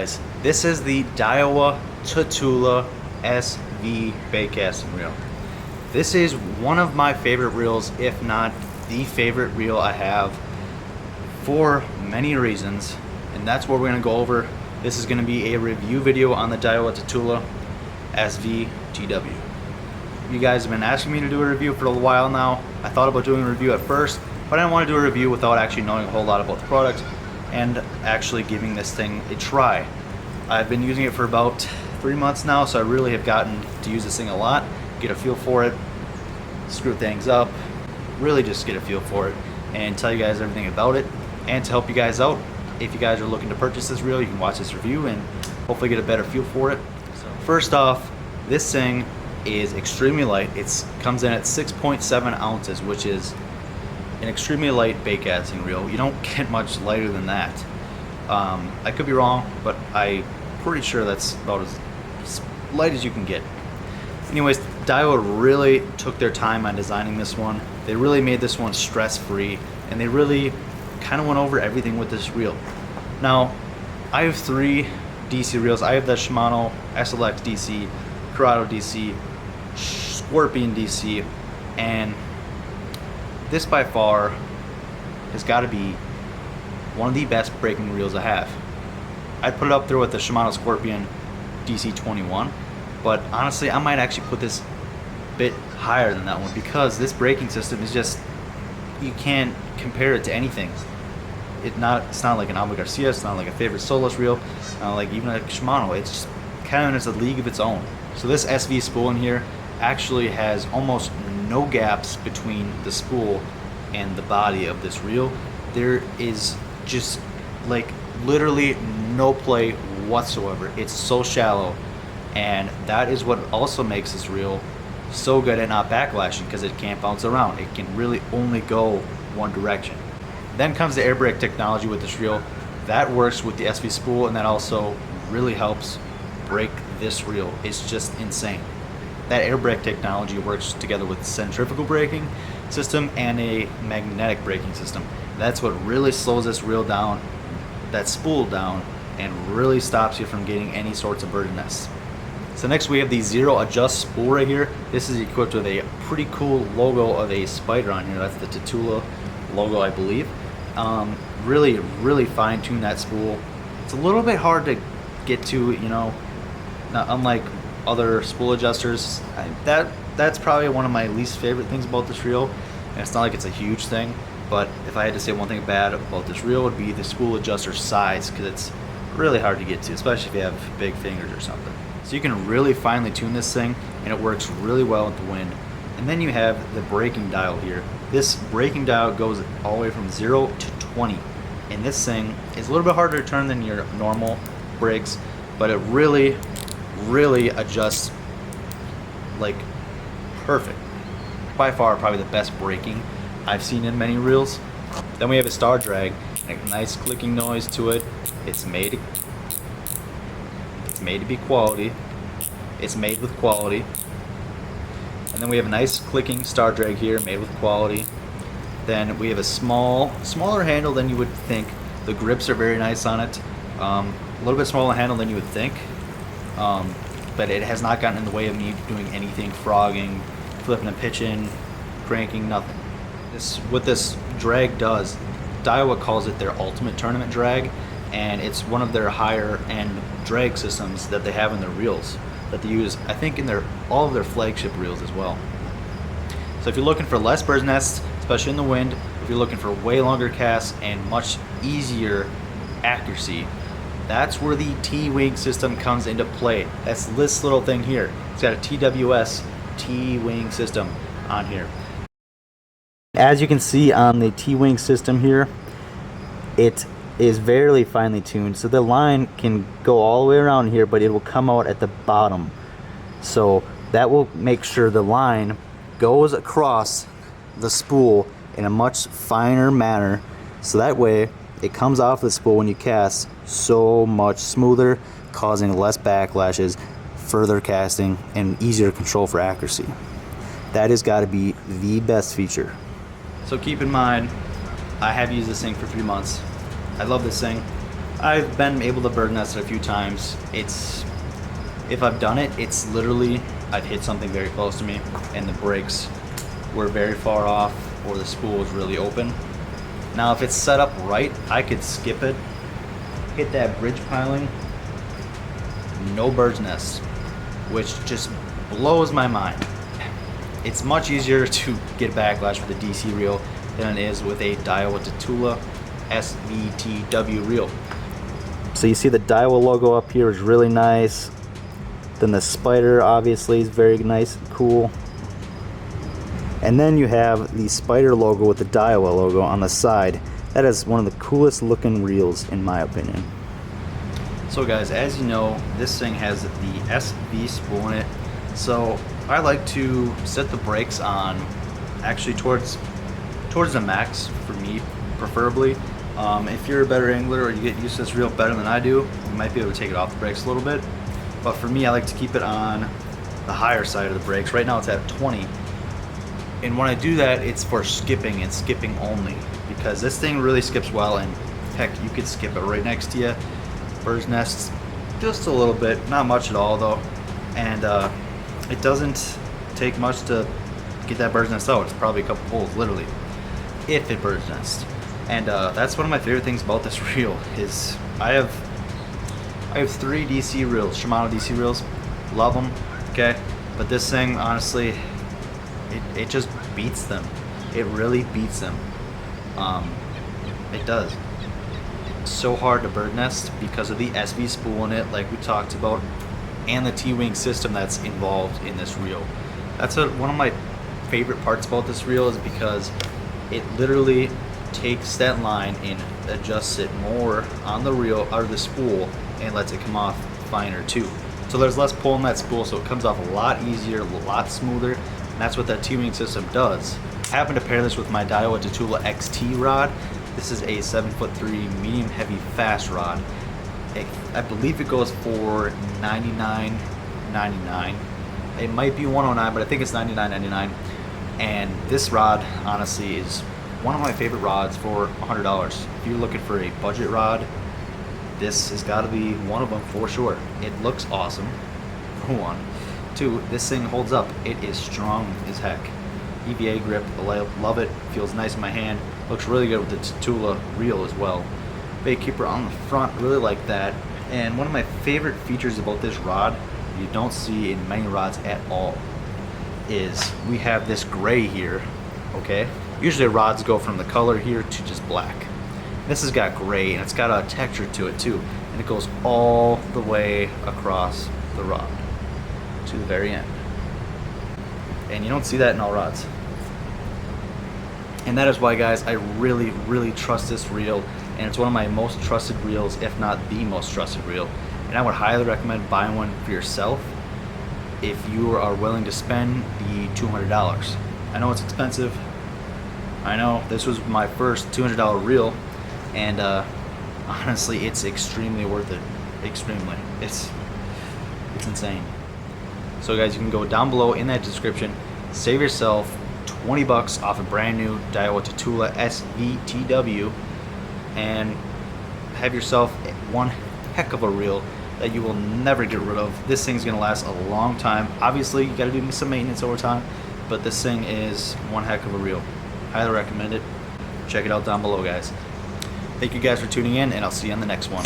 guys, this is the Daiwa Tatula SV bait casting reel. This is one of my favorite reels, if not the favorite reel I have, for many reasons, and that's what we're going to go over. This is going to be a review video on the Daiwa Tatula SV TW. You guys have been asking me to do a review for a while now. I thought about doing a review at first, but I didn't want to do a review without actually knowing a whole lot about the product and actually giving this thing a try. I've been using it for about 3 months now, so I really have gotten to use this thing a lot, get a feel for it, screw things up, really just get a feel for it, and tell you guys everything about it, and to help you guys out. If you guys are looking to purchase this reel, you can watch this review and hopefully get a better feel for it. So first off, this thing is extremely light. It comes in at 6.7 ounces, which is an extremely light bait casting reel. You don't get much lighter than that. I could be wrong, but I'm pretty sure that's about as light as you can get. Anyways, Daiwa really took their time on designing this one. They really made this one stress-free, and they really kind of went over everything with this reel. Now, I have 3 DC reels. I have the Shimano SLX DC, Corrado DC, Scorpion DC, and this by far has got to be one of the best braking reels I have. I'd put it up there with the Shimano Scorpion DC 21, but honestly I might actually put this a bit higher than that one, because this braking system is just, you can't compare it to anything. It's not like an Abu Garcia, it's not like a favorite Solus reel, not like even a Shimano. It's just kind of in a league of its own. So this SV spool in here actually has almost no gaps between the spool and the body of this reel. There is just like literally no play whatsoever. It's so shallow, and that is what also makes this reel so good at not backlashing, because it can't bounce around. It can really only go one direction. Then comes the airbrake technology with this reel. That works with the SV spool, and that also really helps brake this reel. It's just insane. That airbrake technology works together with centrifugal braking system and a magnetic braking system. That's what really slows this reel down, that spool down, and really stops you from getting any sorts of bird nests. So next we have the Zero Adjust spool right here. This is equipped with a pretty cool logo of a spider on here. That's the Tatula logo, I believe. Really fine-tune that spool. It's a little bit hard to get to, you know, not unlike other spool adjusters. That's probably one of my least favorite things about this reel, and it's not like it's a huge thing, but if I had to say one thing bad about this reel, it would be the spool adjuster size, because it's really hard to get to, especially if you have big fingers or something. So you can really finely tune this thing, and it works really well with the wind. And then you have the braking dial here. This braking dial goes all the way from 0 to 20, and this thing is a little bit harder to turn than your normal brakes, but it really adjusts like perfect. By far probably the best braking I've seen in many reels. Then we have a star drag, a nice clicking noise to it. It's made to be quality. It's made with quality. And then we have a nice clicking star drag here, made with quality. Then we have a smaller handle than you would think. The grips are very nice on it. A little bit smaller handle than you would think. But it has not gotten in the way of me doing anything, frogging, flipping and pitching, cranking, nothing. What this drag does, Daiwa calls it their ultimate tournament drag, and it's one of their higher end drag systems that they have in their reels that they use, I think, in all of their flagship reels as well. So if you're looking for less bird's nests, especially in the wind, if you're looking for way longer casts and much easier accuracy, that's where the T-wing system comes into play. That's this little thing here. It's got a TWS T-wing system on here. As you can see on the T-wing system here, it is very finely tuned, so the line can go all the way around here, but it will come out at the bottom. So that will make sure the line goes across the spool in a much finer manner, so that way it comes off the spool when you cast so much smoother, causing less backlashes, further casting, and easier control for accuracy. That has got to be the best feature. So keep in mind, I have used this thing for 3 months. I love this thing. I've been able to bird nest it a few times. If I've done it, it's literally I've hit something very close to me and the brakes were very far off or the spool was really open. Now if it's set up right, I could skip it, hit that bridge piling, no bird's nest, which just blows my mind. It's much easier to get backlash with a DC reel than it is with a Daiwa Tatula SV TW reel. So you see the Daiwa logo up here is really nice. Then the spider obviously is very nice and cool. And then you have the spider logo with the Daiwa logo on the side. That is one of the coolest looking reels in my opinion. So guys, as you know, this thing has the SV spool in it. So I like to set the brakes on actually towards the max for me, preferably. If you're a better angler or you get used to this reel better than I do, you might be able to take it off the brakes a little bit. But for me, I like to keep it on the higher side of the brakes. Right now it's at 20. And when I do that, it's for skipping and skipping only, because this thing really skips well, and heck, you could skip it right next to you. Bird's nests just a little bit, not much at all though. And it doesn't take much to get that bird's nest out. It's probably a couple holes, literally, if it bird's nest. And that's one of my favorite things about this reel is I have 3 DC reels, Shimano DC reels, love them, okay? But this thing, honestly, it just beats them. It really beats them. It does. It's so hard to bird nest because of the SV spool in it, like we talked about, and the T-wing system that's involved in this reel. That's one of my favorite parts about this reel, is because it literally takes that line and adjusts it more on the reel or the spool and lets it come off finer too. So there's less pull in that spool, so it comes off a lot easier, a lot smoother, and that's what that T-wing system does. I happen to pair this with my Daiwa Tatula XT rod. This is a 7'3" medium heavy fast rod. I believe it goes for $99.99. It might be $109, but I think it's $99.99. And this rod honestly is one of my favorite rods for $100. If you're looking for a budget rod, this has got to be one of them for sure. It looks awesome, for one. 2, this thing holds up. It is strong as heck. EVA grip, I love it. Feels nice in my hand. Looks really good with the Tatula reel as well. Bait keeper on the front, really like that. And one of my favorite features about this rod, you don't see in many rods at all, is we have this gray here, okay? Usually rods go from the color here to just black. This has got gray, and it's got a texture to it too, and it goes all the way across the rod to the very end. And you don't see that in all rods. And that is why, guys, I really, really trust this reel, and it's one of my most trusted reels, if not the most trusted reel. And I would highly recommend buying one for yourself if you are willing to spend the $200. I know it's expensive. I know this was my first $200 reel, and honestly, it's extremely worth it. Extremely. It's insane. So guys, you can go down below in that description, save yourself $20 off a brand new Daiwa Tatula SV TW, and have yourself one heck of a reel that you will never get rid of. This thing's gonna last a long time. Obviously, you gotta do some maintenance over time, but this thing is one heck of a reel. Highly recommend it. Check it out down below, guys. Thank you guys for tuning in, and I'll see you on the next one.